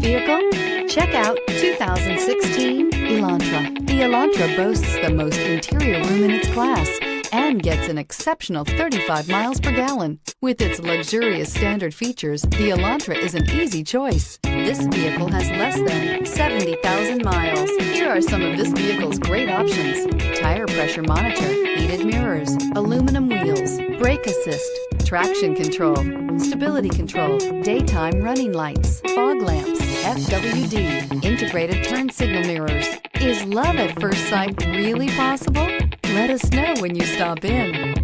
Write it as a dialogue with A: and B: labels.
A: vehicle? Check out 2016 Elantra. The Elantra boasts the most interior room in its class and gets an exceptional 35 miles per gallon. With its luxurious standard features, the Elantra is an easy choice. This vehicle has less than 70,000 miles. Here are some of this vehicle's great options: tire pressure monitor, heated mirrors, aluminum wheels, brake assist, traction control, stability control, daytime running lights, fog lamps, FWD, integrated turn signal mirrors. Is love at first sight really possible? Let us know when you stop in.